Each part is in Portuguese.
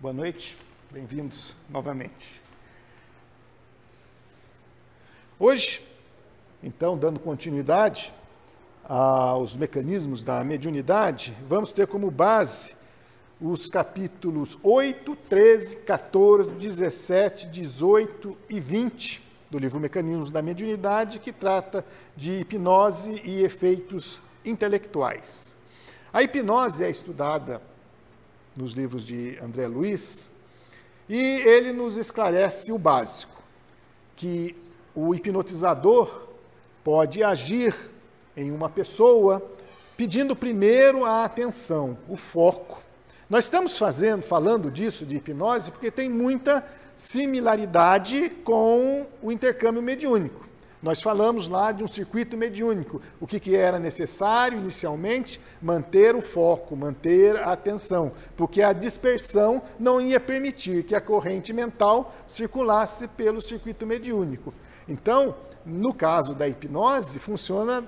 Boa noite, bem-vindos novamente. Hoje, então, dando continuidade aos mecanismos da mediunidade, vamos ter como base os capítulos 8, 13, 14, 17, 18 e 20 do livro Mecanismos da Mediunidade, que trata de hipnose e efeitos intelectuais. A hipnose é estudada nos livros de André Luiz, e ele nos esclarece o básico, que o hipnotizador pode agir em uma pessoa pedindo primeiro a atenção, o foco. Nós estamos falando disso, de hipnose, porque tem muita similaridade com o intercâmbio mediúnico. Nós falamos lá de um circuito mediúnico, o que era necessário inicialmente? Manter o foco, manter a atenção, porque a dispersão não ia permitir que a corrente mental circulasse pelo circuito mediúnico. Então, no caso da hipnose, funciona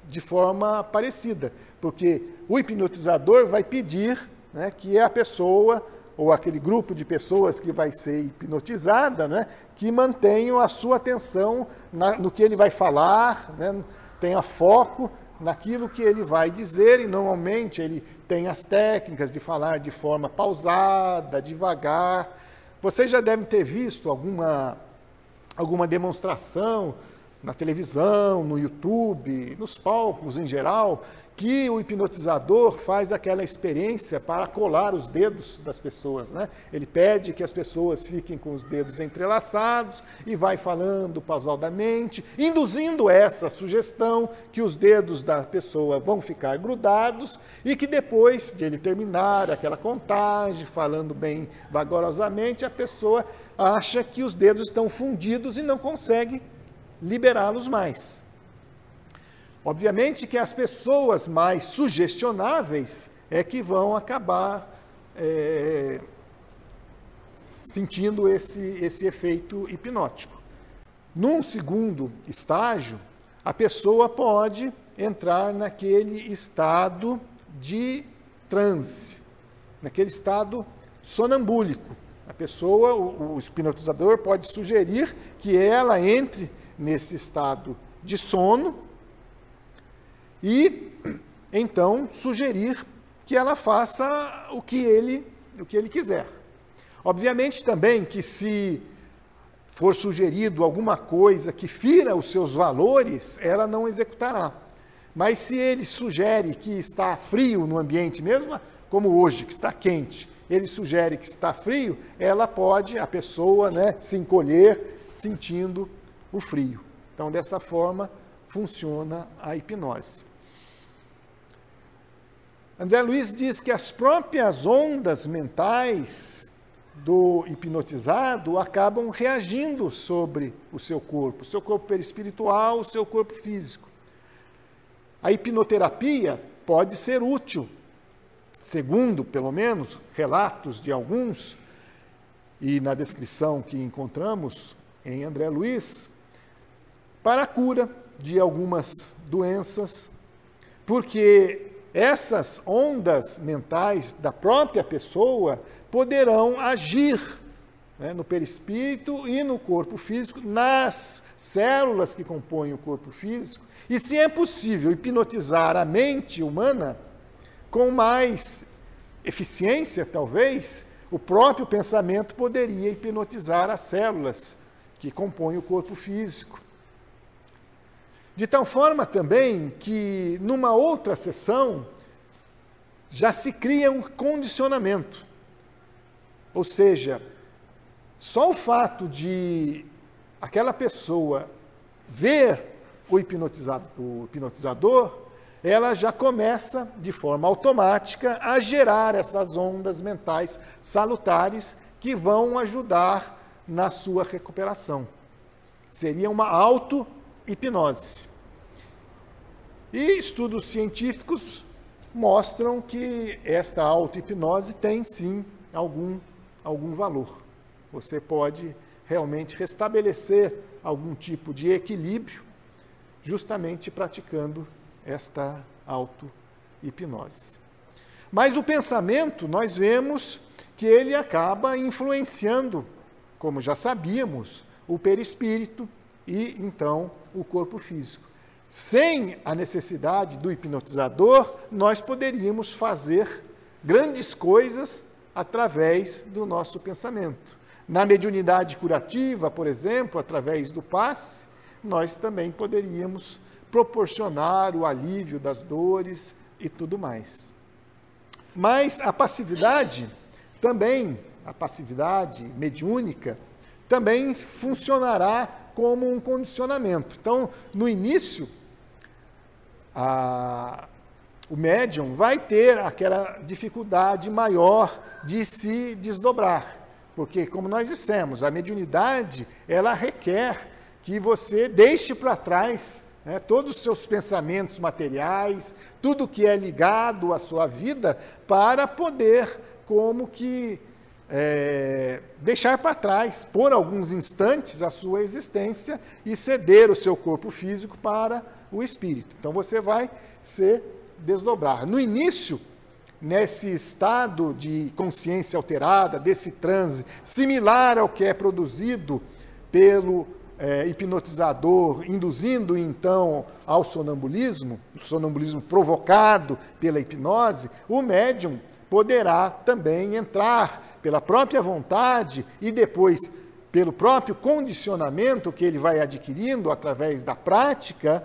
de forma parecida, porque o hipnotizador vai pedir, né, que a pessoa ou aquele grupo de pessoas que vai ser hipnotizada, né, que mantenham a sua atenção no que ele vai falar, né, tenha foco naquilo que ele vai dizer, e normalmente ele tem as técnicas de falar de forma pausada, devagar. Vocês já devem ter visto alguma demonstração na televisão, no YouTube, nos palcos em geral, que o hipnotizador faz aquela experiência para colar os dedos das pessoas, né? Ele pede que as pessoas fiquem com os dedos entrelaçados e vai falando pausadamente, induzindo essa sugestão que os dedos da pessoa vão ficar grudados e que depois de ele terminar aquela contagem, falando bem vagarosamente, a pessoa acha que os dedos estão fundidos e não consegue liberá-los mais. Obviamente que as pessoas mais sugestionáveis é que vão acabar sentindo esse efeito hipnótico. Num segundo estágio, a pessoa pode entrar naquele estado de transe, naquele estado sonambúlico. A pessoa, o hipnotizador pode sugerir que ela entre nesse estado de sono e, então, sugerir que ela faça o que ele quiser. Obviamente também que se for sugerido alguma coisa que fira os seus valores, ela não executará. Mas se ele sugere que está frio no ambiente, mesmo como hoje, que está quente, ele sugere que está frio, ela pode, a pessoa, né, se encolher sentindo o frio. Então, dessa forma, funciona a hipnose. André Luiz diz que as próprias ondas mentais do hipnotizado acabam reagindo sobre o seu corpo perispiritual, o seu corpo físico. A hipnoterapia pode ser útil, segundo, pelo menos, relatos de alguns, e na descrição que encontramos em André Luiz, para a cura de algumas doenças, porque essas ondas mentais da própria pessoa poderão agir, né, no perispírito e no corpo físico, nas células que compõem o corpo físico, e se é possível hipnotizar a mente humana com mais eficiência, talvez, o próprio pensamento poderia hipnotizar as células que compõem o corpo físico. De tal forma também que, numa outra sessão, já se cria um condicionamento. Ou seja, só o fato de aquela pessoa ver o hipnotizador, ela já começa, de forma automática, a gerar essas ondas mentais salutares que vão ajudar na sua recuperação. Seria uma auto-hipnose. E estudos científicos mostram que esta auto-hipnose tem, sim, algum valor. Você pode realmente restabelecer algum tipo de equilíbrio justamente praticando esta auto-hipnose. Mas o pensamento, nós vemos que ele acaba influenciando, como já sabíamos, o perispírito e, então, o corpo físico. Sem a necessidade do hipnotizador, nós poderíamos fazer grandes coisas através do nosso pensamento. Na mediunidade curativa, por exemplo, através do passe, nós também poderíamos proporcionar o alívio das dores e tudo mais. Mas a passividade também, a passividade mediúnica, também funcionará como um condicionamento. Então, no início, o médium vai ter aquela dificuldade maior de se desdobrar, porque, como nós dissemos, a mediunidade, ela requer que você deixe para trás todos os seus pensamentos materiais, tudo que é ligado à sua vida, para poder, como que, deixar para trás, por alguns instantes, a sua existência e ceder o seu corpo físico para o espírito. Então, você vai se desdobrar. No início, nesse estado de consciência alterada, desse transe, similar ao que é produzido pelo hipnotizador, induzindo então ao sonambulismo, o sonambulismo provocado pela hipnose, o médium poderá também entrar pela própria vontade e depois pelo próprio condicionamento que ele vai adquirindo através da prática,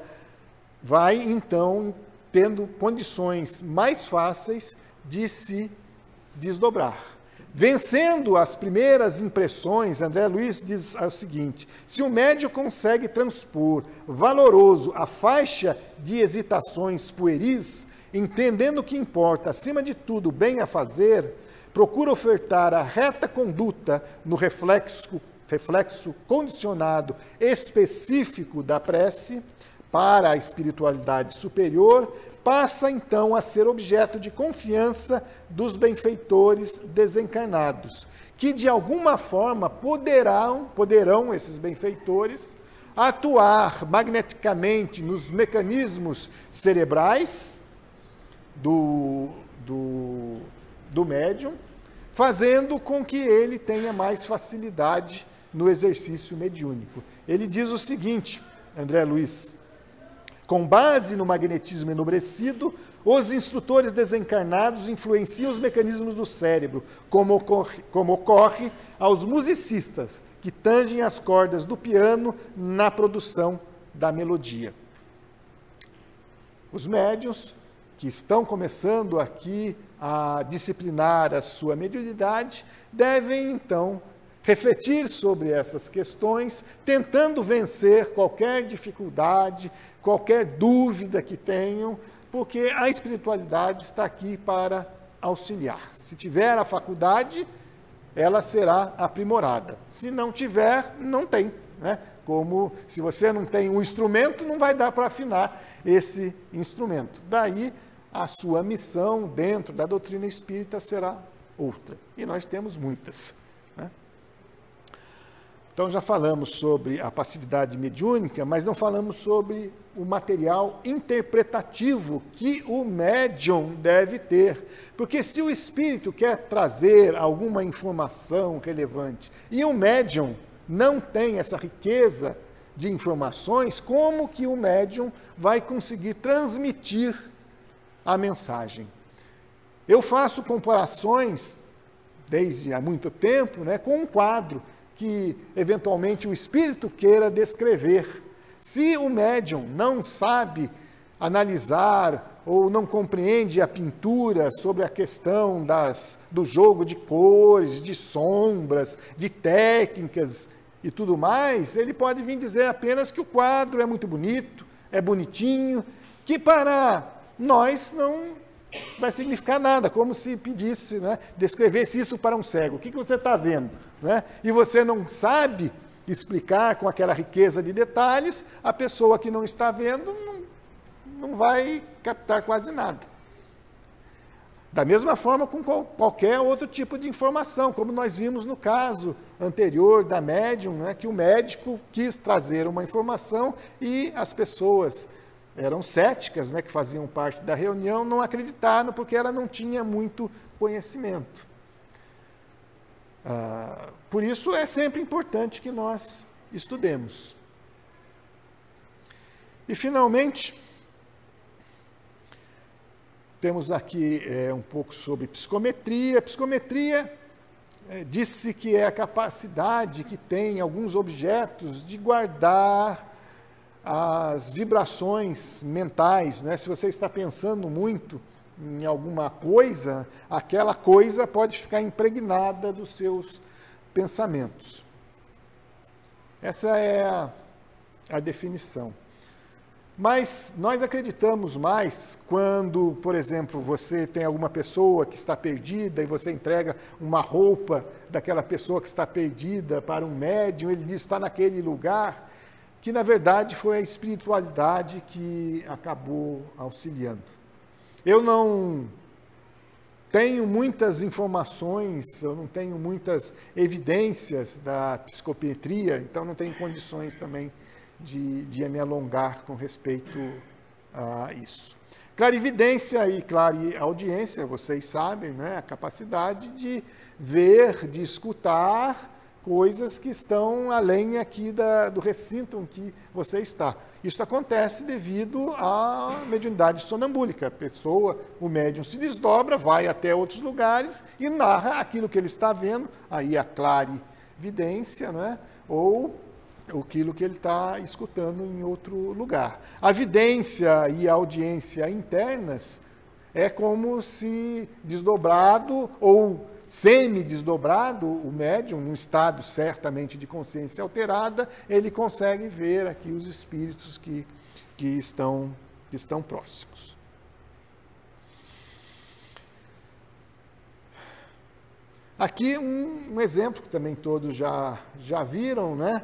vai então tendo condições mais fáceis de se desdobrar. Vencendo as primeiras impressões, André Luiz diz o seguinte: se o médium consegue transpor valoroso a faixa de hesitações pueris, entendendo que importa, acima de tudo, o bem a fazer, procura ofertar a reta conduta no reflexo condicionado específico da prece para a espiritualidade superior, passa então a ser objeto de confiança dos benfeitores desencarnados, que de alguma forma poderão esses benfeitores atuar magneticamente nos mecanismos cerebrais do médium, fazendo com que ele tenha mais facilidade no exercício mediúnico. Ele diz o seguinte, André Luiz: com base no magnetismo enobrecido, os instrutores desencarnados influenciam os mecanismos do cérebro, como ocorre aos musicistas que tangem as cordas do piano na produção da melodia. Os médiuns que estão começando aqui a disciplinar a sua mediunidade devem, então, refletir sobre essas questões, tentando vencer qualquer dificuldade, qualquer dúvida que tenham, porque a espiritualidade está aqui para auxiliar. Se tiver a faculdade, ela será aprimorada. Se não tiver, não tem, né? Como se você não tem um instrumento, não vai dar para afinar esse instrumento. Daí, a sua missão dentro da doutrina espírita será outra. E nós temos muitas. Então, já falamos sobre a passividade mediúnica, mas não falamos sobre o material interpretativo que o médium deve ter. Porque se o espírito quer trazer alguma informação relevante e o médium não tem essa riqueza de informações, como que o médium vai conseguir transmitir a mensagem? Eu faço comparações, desde há muito tempo, com um quadro que, eventualmente, o espírito queira descrever. Se o médium não sabe analisar ou não compreende a pintura sobre a questão do jogo de cores, de sombras, de técnicas e tudo mais, ele pode vir dizer apenas que o quadro é muito bonito, é bonitinho, que para nós não vai significar nada, como se pedisse, descrevesse isso para um cego. O que você está vendo? E você não sabe explicar com aquela riqueza de detalhes, a pessoa que não está vendo não vai captar quase nada. Da mesma forma com qualquer outro tipo de informação, como nós vimos no caso anterior da médium, que o médico quis trazer uma informação e as pessoas eram céticas, que faziam parte da reunião, não acreditaram porque ela não tinha muito conhecimento. Por isso é sempre importante que nós estudemos. E, finalmente, temos aqui um pouco sobre psicometria. Psicometria disse que é a capacidade que tem alguns objetos de guardar as vibrações mentais, né? Se você está pensando muito em alguma coisa, aquela coisa pode ficar impregnada dos seus pensamentos. Essa é a definição. Mas nós acreditamos mais quando, por exemplo, você tem alguma pessoa que está perdida e você entrega uma roupa daquela pessoa que está perdida para um médium, ele diz que está naquele lugar, que na verdade foi a espiritualidade que acabou auxiliando. Eu não tenho muitas informações, eu não tenho muitas evidências da psicometria, então não tenho condições também de me alongar com respeito a isso. Clarividência e clareaudiência, vocês sabem, né? A capacidade de ver, de escutar coisas que estão além aqui do recinto em que você está. Isso acontece devido à mediunidade sonambúlica. A pessoa, o médium se desdobra, vai até outros lugares e narra aquilo que ele está vendo, aí a clarividência, né? Ou aquilo que ele está escutando em outro lugar. A vidência e a audiência internas é como se desdobrado ou semi-desdobrado, o médium, num estado certamente de consciência alterada, ele consegue ver aqui os espíritos que estão próximos. Aqui um exemplo que também todos já viram, né?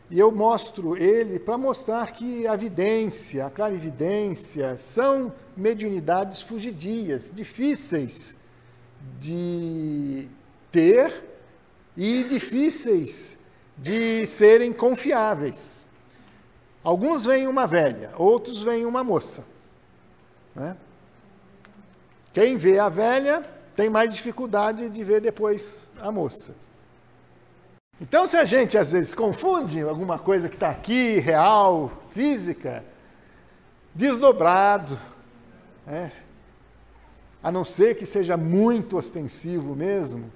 E eu mostro ele para mostrar que a vidência, a clarividência são mediunidades fugidias, difíceis de ter e difíceis de serem confiáveis. Alguns veem uma velha, outros veem uma moça, né? Quem vê a velha tem mais dificuldade de ver depois a moça. Então, se a gente às vezes confunde alguma coisa que está aqui, real, física, desdobrado, né? A não ser que seja muito ostensivo mesmo,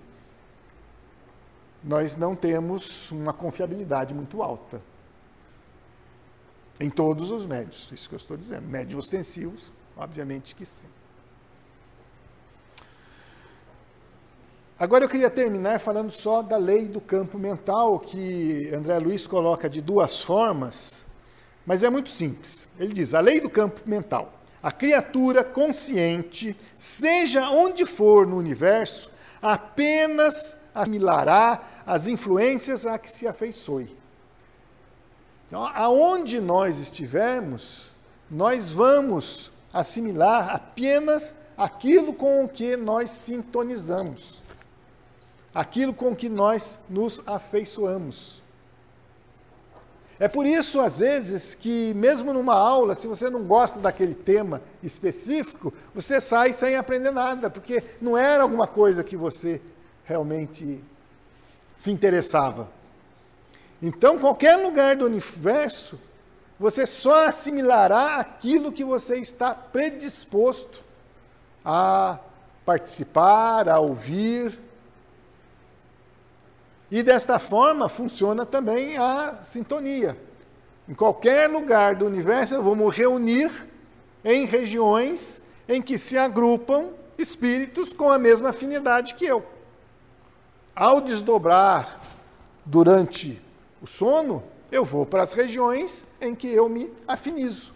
nós não temos uma confiabilidade muito alta. Em todos os médios, isso que eu estou dizendo. Médios ostensivos, obviamente que sim. Agora eu queria terminar falando só da lei do campo mental, que André Luiz coloca de duas formas, mas é muito simples. Ele diz, a lei do campo mental. A criatura consciente, seja onde for no universo, apenas assimilará as influências a que se afeiçoe. Então, aonde nós estivermos, nós vamos assimilar apenas aquilo com o que nós sintonizamos, aquilo com o que nós nos afeiçoamos. É por isso, às vezes, que mesmo numa aula, se você não gosta daquele tema específico, você sai sem aprender nada, porque não era alguma coisa que você realmente se interessava. Então, qualquer lugar do universo, você só assimilará aquilo que você está predisposto a participar, a ouvir. E desta forma funciona também a sintonia. Em qualquer lugar do universo eu vou me reunir em regiões em que se agrupam espíritos com a mesma afinidade que eu. Ao desdobrar durante o sono, eu vou para as regiões em que eu me afinizo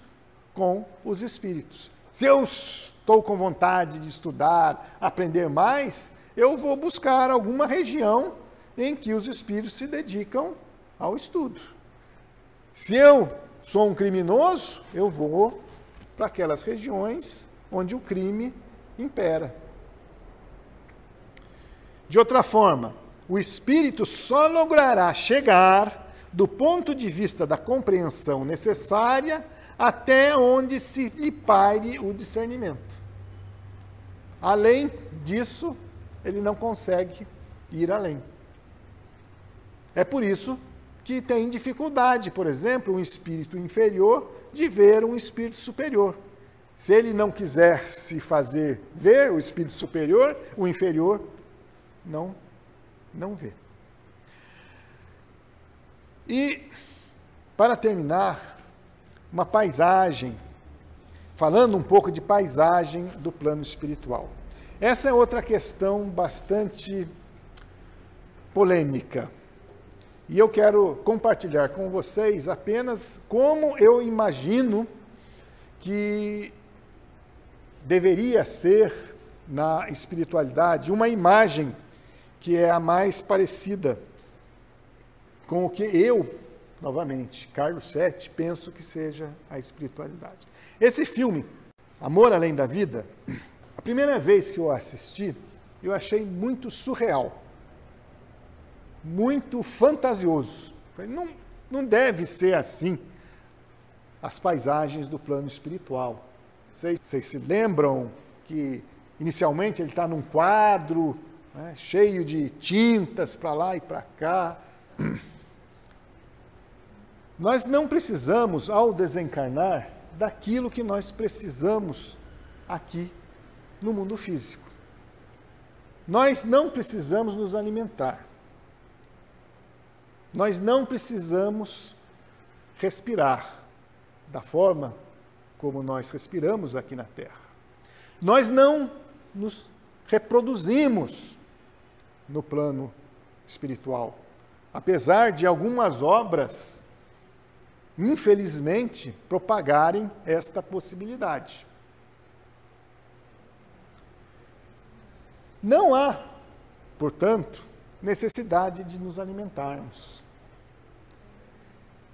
com os espíritos. Se eu estou com vontade de estudar, aprender mais, eu vou buscar alguma região em que os espíritos se dedicam ao estudo. Se eu sou um criminoso, eu vou para aquelas regiões onde o crime impera. De outra forma, o espírito só logrará chegar do ponto de vista da compreensão necessária até onde se lhe paire o discernimento. Além disso, ele não consegue ir além. É por isso que tem dificuldade, por exemplo, um espírito inferior de ver um espírito superior. Se ele não quiser se fazer ver o espírito superior, o inferior não vê. E, para terminar, uma paisagem, falando um pouco de paisagem do plano espiritual. Essa é outra questão bastante polêmica. E eu quero compartilhar com vocês apenas como eu imagino que deveria ser na espiritualidade uma imagem que é a mais parecida com o que eu, novamente, Carlos Sete, penso que seja a espiritualidade. Esse filme, Amor Além da Vida, a primeira vez que eu assisti, eu achei muito surreal, muito fantasioso. Não deve ser assim as paisagens do plano espiritual. Vocês se lembram que inicialmente ele está num quadro, né, cheio de tintas para lá e para cá. Nós não precisamos, ao desencarnar, daquilo que nós precisamos aqui no mundo físico. Nós não precisamos nos alimentar. Nós não precisamos respirar da forma como nós respiramos aqui na Terra. Nós não nos reproduzimos no plano espiritual, apesar de algumas obras, infelizmente, propagarem esta possibilidade. Não há, portanto, necessidade de nos alimentarmos.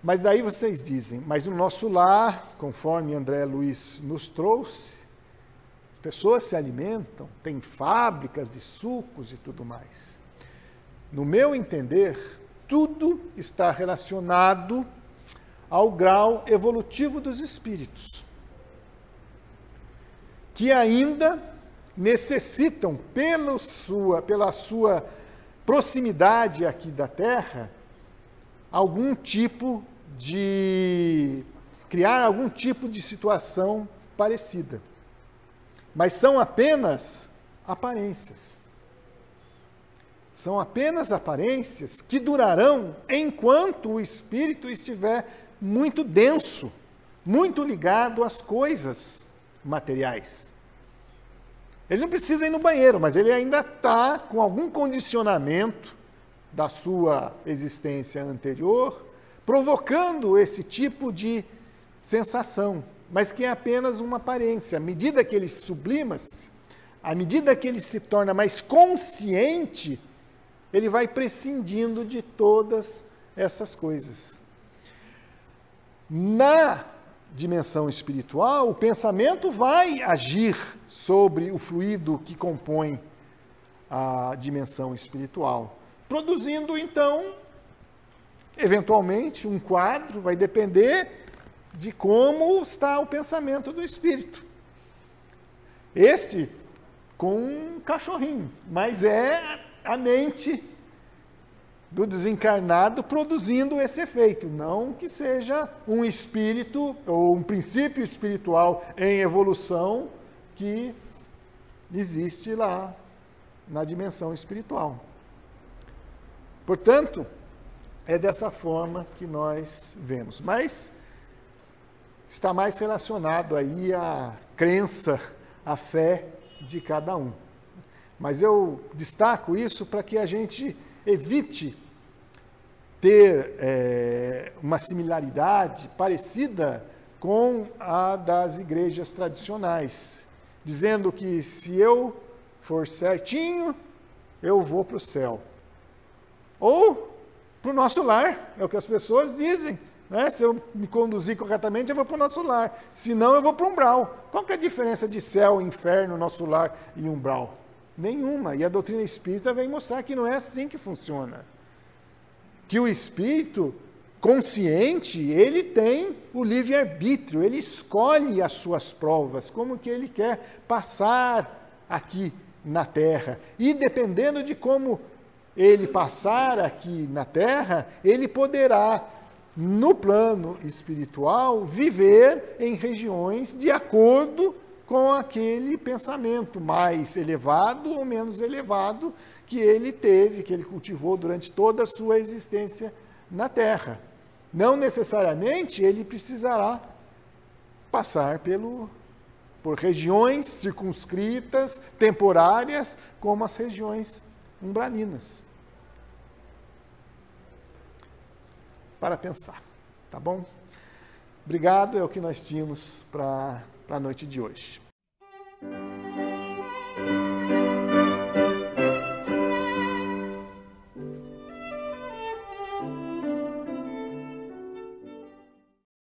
Mas daí vocês dizem, mas no nosso lar, conforme André Luiz nos trouxe, pessoas se alimentam, tem fábricas de sucos e tudo mais. No meu entender, tudo está relacionado ao grau evolutivo dos espíritos, que ainda necessitam, pela sua proximidade aqui da Terra, criar algum tipo de situação parecida. Mas são apenas aparências. São apenas aparências que durarão enquanto o espírito estiver muito denso, muito ligado às coisas materiais. Ele não precisa ir no banheiro, mas ele ainda está com algum condicionamento da sua existência anterior, provocando esse tipo de sensação, mas que é apenas uma aparência. À medida que ele sublima-se, à medida que ele se torna mais consciente, ele vai prescindindo de todas essas coisas. Na dimensão espiritual, o pensamento vai agir sobre o fluido que compõe a dimensão espiritual, produzindo, então, eventualmente, um quadro, vai depender de como está o pensamento do espírito. Esse com um cachorrinho, mas é a mente do desencarnado produzindo esse efeito, não que seja um espírito ou um princípio espiritual em evolução que existe lá na dimensão espiritual. Portanto, é dessa forma que nós vemos, mas está mais relacionado aí à crença, à fé de cada um. Mas eu destaco isso para que a gente evite ter uma similaridade parecida com a das igrejas tradicionais, dizendo que se eu for certinho, eu vou para o céu. Ou para o nosso lar, é o que as pessoas dizem. Né? Se eu me conduzir corretamente, eu vou para o nosso lar. Se não, eu vou para o umbral. Qual que é a diferença de céu, inferno, nosso lar e umbral? Nenhuma. E a doutrina espírita vem mostrar que não é assim que funciona. Que o espírito consciente, ele tem o livre-arbítrio, ele escolhe as suas provas, como que ele quer passar aqui na Terra. E dependendo de como ele passar aqui na Terra, ele poderá, no plano espiritual, viver em regiões de acordo com aquele pensamento mais elevado ou menos elevado que ele teve, que ele cultivou durante toda a sua existência na Terra. Não necessariamente ele precisará passar por regiões circunscritas, temporárias, como as regiões umbralinas. Para pensar, tá bom? Obrigado, é o que nós tínhamos para a noite de hoje.